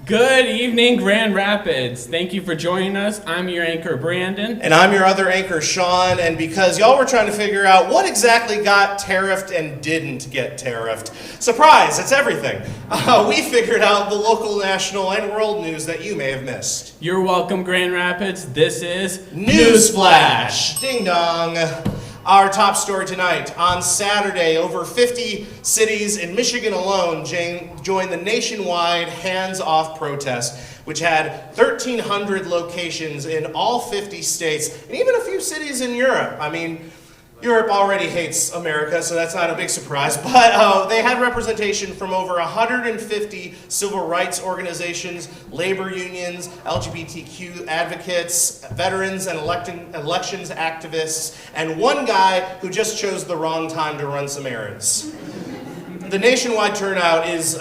Good evening, Grand Rapids. Thank you for joining us. I'm your anchor, Brandon. And I'm your other anchor, Sean. And because y'all were trying to figure out what exactly got tariffed and didn't get tariffed, surprise, it's everything. We figured out the local, national, and world news that you may have missed. You're welcome, Grand Rapids. This is NewsFlash. Ding dong. Our top story tonight. On Saturday, over 50 cities in Michigan alone joined the nationwide hands-off protest, which had 1,300 locations in all 50 states, and even a few cities in Europe. I mean, Europe already hates America, so that's not a big surprise, but they had representation from over 150 civil rights organizations, labor unions, LGBTQ advocates, veterans and elections activists, and one guy who just chose the wrong time to run some errands. The nationwide turnout is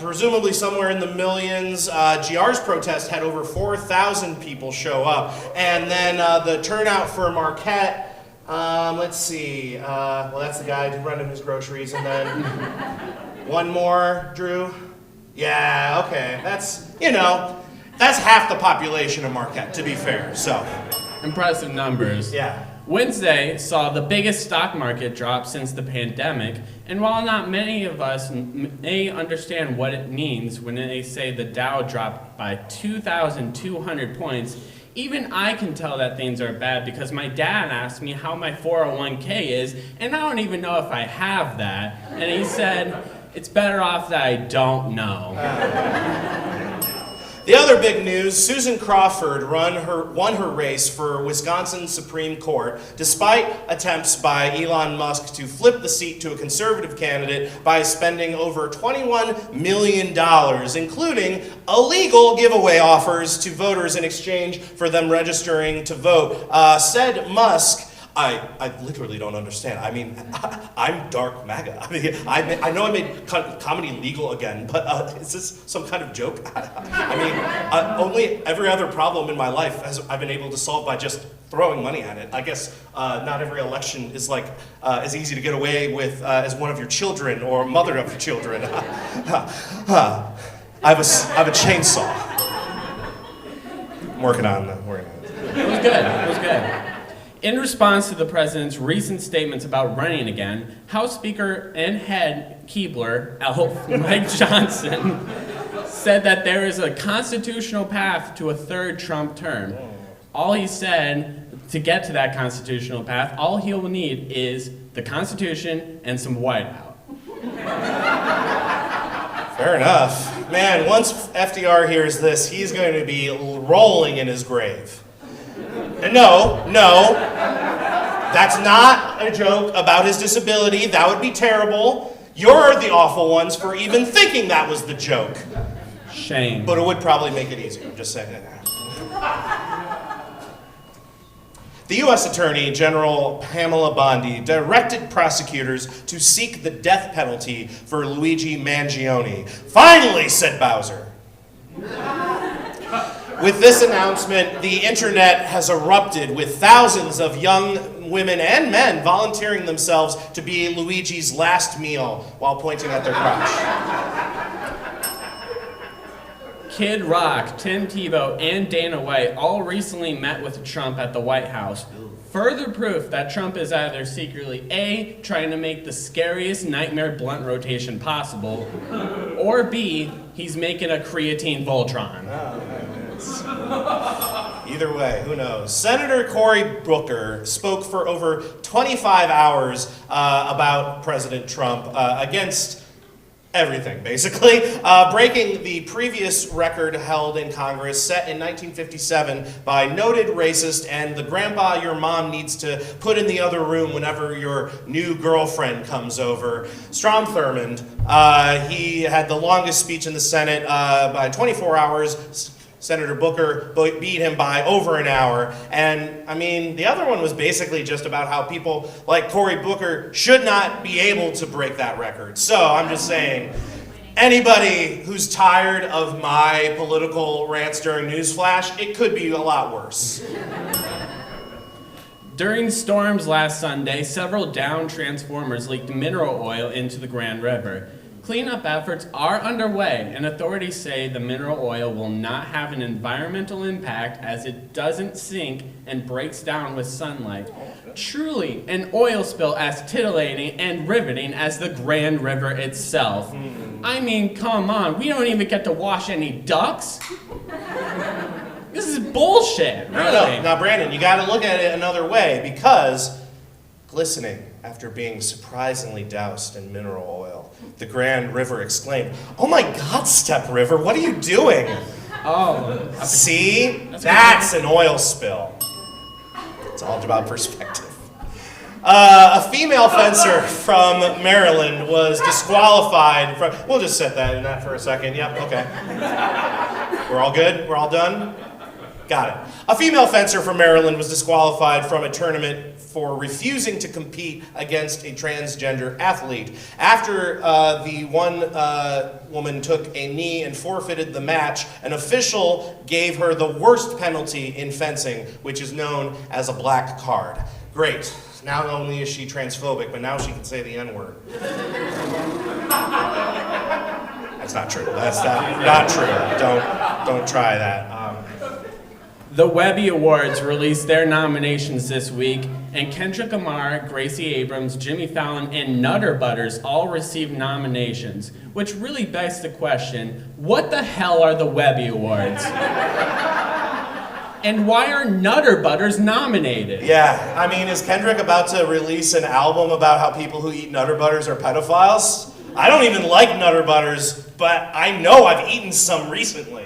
presumably somewhere in the millions. GR's protest had over 4,000 people show up, and then the turnout for Marquette, let's see, well, that's the guy running his groceries, and then one more, Drew? Yeah, okay, that's half the population of Marquette, to be fair, so. Impressive numbers. Yeah. Wednesday saw the biggest stock market drop since the pandemic, and while not many of us may understand what it means when they say the Dow dropped by 2,200 points, even I can tell that things are bad because my dad asked me how my 401k is, and I don't even know if I have that. And he said, it's better off that I don't know. The other big news, Susan Crawford won her race for Wisconsin Supreme Court, despite attempts by Elon Musk to flip the seat to a conservative candidate by spending over $21 million, including illegal giveaway offers to voters in exchange for them registering to vote. Said Musk, I literally don't understand. I mean, I'm dark MAGA. I know I made comedy legal again, but is this some kind of joke? I mean, only every other problem in my life I've been able to solve by just throwing money at it. I guess not every election is like as easy to get away with as one of your children or mother of your children. I have a chainsaw. I'm working on it. It was good. It was good. In response to the president's recent statements about running again, House Speaker and head Keebler, Elf Mike Johnson, said that there is a constitutional path to a third Trump term. All he said, to get to that constitutional path, all he'll need is the Constitution and some whiteout. Fair enough. Man, once FDR hears this, he's going to be rolling in his grave. No, that's not a joke about his disability. That would be terrible. You're the awful ones for even thinking that was the joke. Shame. But it would probably make it easier, I'm just saying. The U.S. Attorney General Pamela Bondi directed prosecutors to seek the death penalty for Luigi Mangione. Finally, said Bowser. With this announcement, the internet has erupted with thousands of young women and men volunteering themselves to be Luigi's last meal while pointing at their crotch. Kid Rock, Tim Tebow, and Dana White all recently met with Trump at the White House. Further proof that Trump is either secretly A, trying to make the scariest nightmare blunt rotation possible, or B, he's making a creatine Voltron. Either way, who knows? Senator Cory Booker spoke for over 25 hours about President Trump against everything, basically, breaking the previous record held in Congress set in 1957 by noted racist and the grandpa your mom needs to put in the other room whenever your new girlfriend comes over, Strom Thurmond. He had the longest speech in the Senate by 24 hours. Senator Booker beat him by over an hour. And, I mean, the other one was basically just about how people like Cory Booker should not be able to break that record. So, I'm just saying, anybody who's tired of my political rants during NewsFlash, it could be a lot worse. During storms last Sunday, several downed transformers leaked mineral oil into the Grand River. Cleanup efforts are underway, and authorities say the mineral oil will not have an environmental impact as it doesn't sink and breaks down with sunlight. Truly, an oil spill as titillating and riveting as the Grand River itself. I mean, come on, we don't even get to wash any ducks. This is bullshit, really. No. Now, Brandon, you got to look at it another way, because glistening after being surprisingly doused in mineral oil, the Grand River exclaimed, "Oh my God, Step River, what are you doing?" Oh. See? That's an oil spill. It's all about perspective. A female fencer from Maryland was disqualified from... We'll just set that in that for a second. Yep, okay. We're all good? We're all done? Got it. A female fencer from Maryland was disqualified from a tournament for refusing to compete against a transgender athlete. After the one woman took a knee and forfeited the match, an official gave her the worst penalty in fencing, which is known as a black card. Great. Not only is she transphobic, but now she can say the N-word. That's not true. That's not true. Don't try that. The Webby Awards released their nominations this week, and Kendrick Lamar, Gracie Abrams, Jimmy Fallon, and Nutter Butters all received nominations, which really begs the question, what the hell are the Webby Awards? And why are Nutter Butters nominated? Yeah, I mean, is Kendrick about to release an album about how people who eat Nutter Butters are pedophiles? I don't even like Nutter Butters, but I know I've eaten some recently.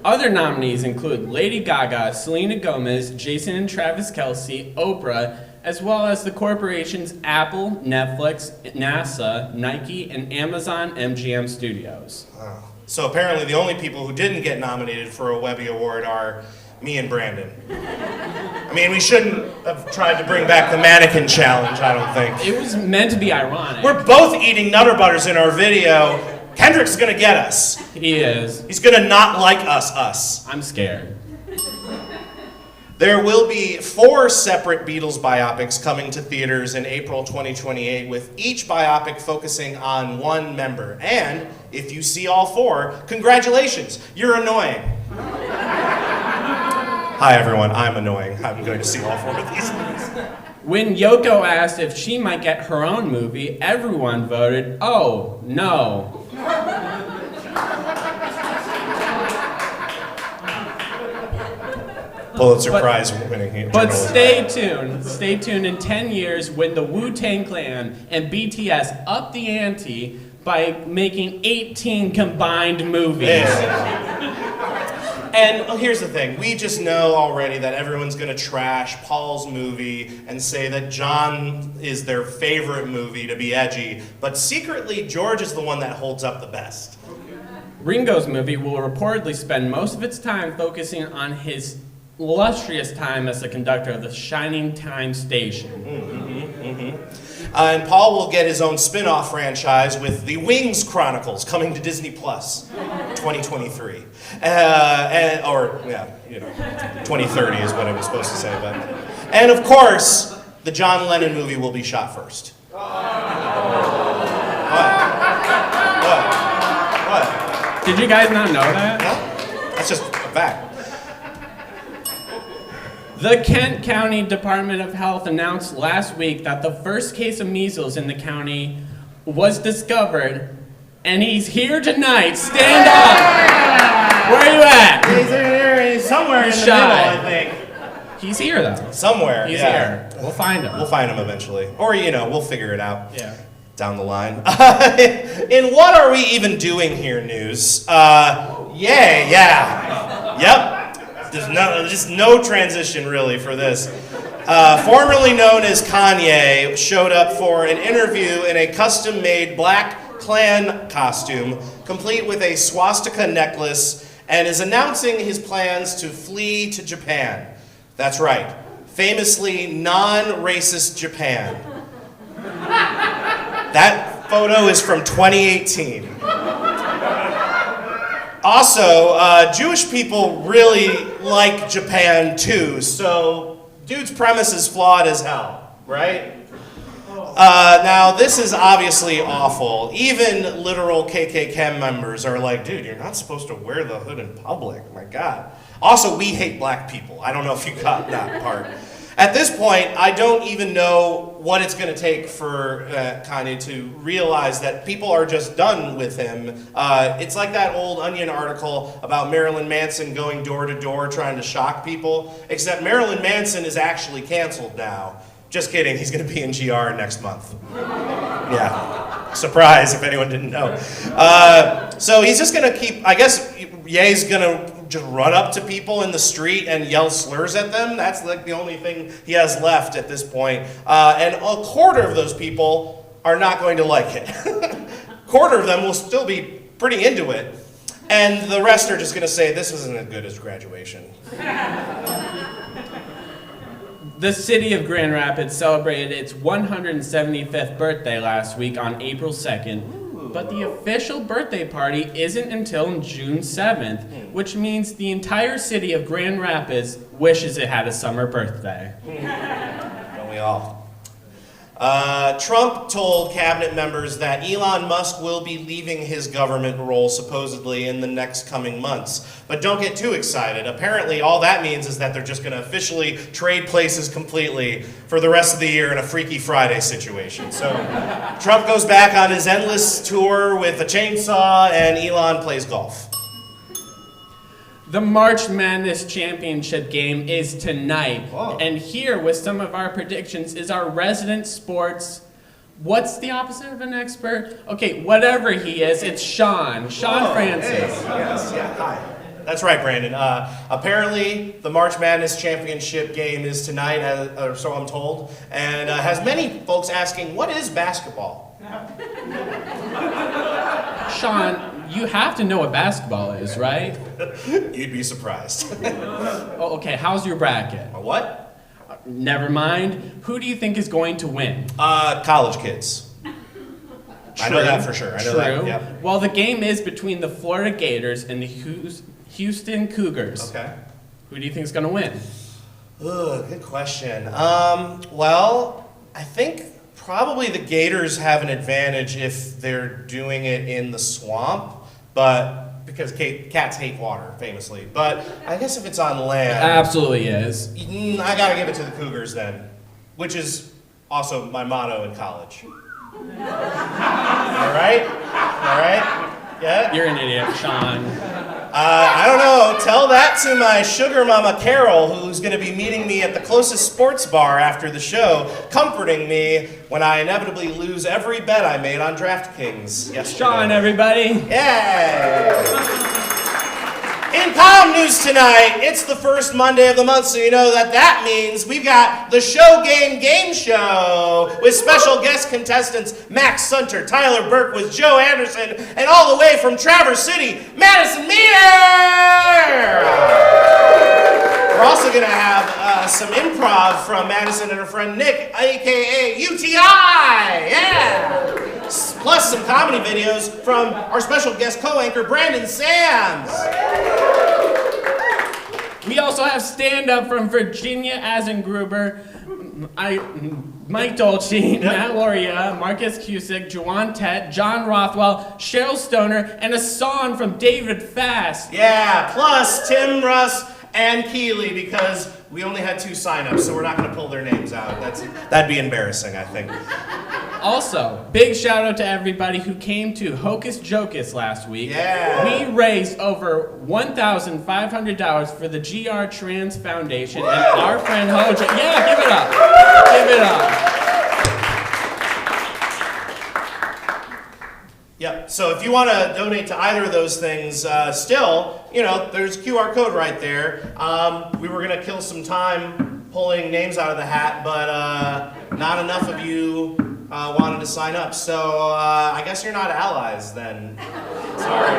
Other nominees include Lady Gaga, Selena Gomez, Jason and Travis Kelce, Oprah, as well as the corporations Apple, Netflix, NASA, Nike, and Amazon MGM Studios. Oh. So apparently the only people who didn't get nominated for a Webby Award are me and Brandon. I mean, we shouldn't have tried to bring back the mannequin challenge, I don't think. It was meant to be ironic. We're both eating Nutter Butters in our video. Kendrick's gonna get us. He is. He's gonna not like us. I'm scared. There will be 4 separate Beatles biopics coming to theaters in April 2028, with each biopic focusing on one member. And if you see all 4, congratulations, you're annoying. Hi everyone, I'm annoying. I'm going to see all 4 of these movies. When Yoko asked if she might get her own movie, everyone voted, oh, no. Pulitzer Prize winning. But stay tuned in 10 years when the Wu-Tang Clan and BTS up the ante by making 18 combined movies. Yeah. And here's the thing, we just know already that everyone's gonna trash Paul's movie and say that John is their favorite movie to be edgy, but secretly George is the one that holds up the best. Ringo's movie will reportedly spend most of its time focusing on his illustrious time as the conductor of the Shining Time Station. And Paul will get his own spin-off franchise with The Wings Chronicles coming to Disney Plus 2023. 2030 is what I was supposed to say. But. And of course, the John Lennon movie will be shot first. What? Did you guys not know that? No? That's just a fact. The Kent County Department of Health announced last week that the first case of measles in the county was discovered, and he's here tonight. Stand up! Where are you at? He's somewhere He's in the shy. middle, I think. He's here, though. Somewhere, He's yeah. here. We'll find him. We'll find him eventually. Or, we'll figure it out. Yeah. Down the line. In What Are We Even Doing Here news, Yep. There's just no transition really for this. Formerly known as Kanye showed up for an interview in a custom-made black Klan costume, complete with a swastika necklace, and is announcing his plans to flee to Japan. That's right, famously non-racist Japan. That photo is from 2018. Also, Jewish people really like Japan too, so dude's premise is flawed as hell, right? now this is obviously awful. Even literal KKK members are like, dude, you're not supposed to wear the hood in public. My God. Also, we hate black people. I don't know if you got that part. At this point, I don't even know what it's going to take for Kanye to realize that people are just done with him. It's like that old Onion article about Marilyn Manson going door to door trying to shock people, except Marilyn Manson is actually canceled now. Just kidding, he's going to be in GR next month. Yeah, surprise if anyone didn't know. So he's just going to keep, I guess Ye's going to just run up to people in the street and yell slurs at them. That's like the only thing he has left at this point. And a quarter of those people are not going to like it. A quarter of them will still be pretty into it. And the rest are just going to say, this isn't as good as graduation. The city of Grand Rapids celebrated its 175th birthday last week on April 2nd. But the official birthday party isn't until June 7th, which means the entire city of Grand Rapids wishes it had a summer birthday. Don't we all? Trump told cabinet members that Elon Musk will be leaving his government role supposedly in the next coming months. But don't get too excited. Apparently all that means is that they're just going to officially trade places completely for the rest of the year in a Freaky Friday situation. So Trump goes back on his endless tour with a chainsaw and Elon plays golf. The March Madness Championship game is tonight. Whoa. And here with some of our predictions is our resident sports, what's the opposite of an expert? Okay, whatever he is, it's Sean Francis. Hey. Yes, yeah, hi. That's right, Brandon. Apparently, the March Madness Championship game is tonight, or so I'm told, and has many folks asking, what is basketball? Sean, you have to know what basketball is, right? You'd be surprised. Oh, okay, how's your bracket? What? Never mind. Who do you think is going to win? College kids. I know that for sure. I know that. True. Yep. Well, the game is between the Florida Gators and the Houston Cougars. Okay. Who do you think is going to win? Ugh, good question. Well, I think probably the Gators have an advantage if they're doing it in the swamp, but because cats hate water, famously. But I guess if it's on land, Absolutely is. I gotta give it to the Cougars then, which is also my motto in college. All right? All right? Yeah? You're an idiot, Sean. I don't know. Tell that to my sugar mama Carol, who's going to be meeting me at the closest sports bar after the show, comforting me when I inevitably lose every bet I made on DraftKings yesterday. Sean, everybody. Yay! In Palm News tonight, it's the first Monday of the month, so you know that means we've got the Show Game Show with special guest contestants Max Sunter, Tyler Burke with Joe Anderson, and all the way from Traverse City, Madison Meter! We're also going to have some improv from Madison and her friend Nick, a.k.a. UTI! Yeah! Plus some comedy videos from our special guest co-anchor, Brandon Sams. We also have stand-up from Virginia Asengruber, Mike Dolce, Matt Loria, Marcus Cusick, Juwan Tett, John Rothwell, Cheryl Stoner, and a song from David Fast. Yeah, plus Tim Russ and Keeley, because we only had 2 signups, so we're not going to pull their names out. That'd be embarrassing, I think. Also, big shout out to everybody who came to Hocus Jocus last week. Yeah. We raised over $1,500 for the GR Trans Foundation. Woo! And our friend Hojo. Yeah, give it up. Give it up. Yep, so if you want to donate to either of those things, still, there's a QR code right there. We were going to kill some time pulling names out of the hat, but not enough of you wanted to sign up. So I guess you're not allies then. Sorry.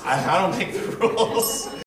I don't make the rules.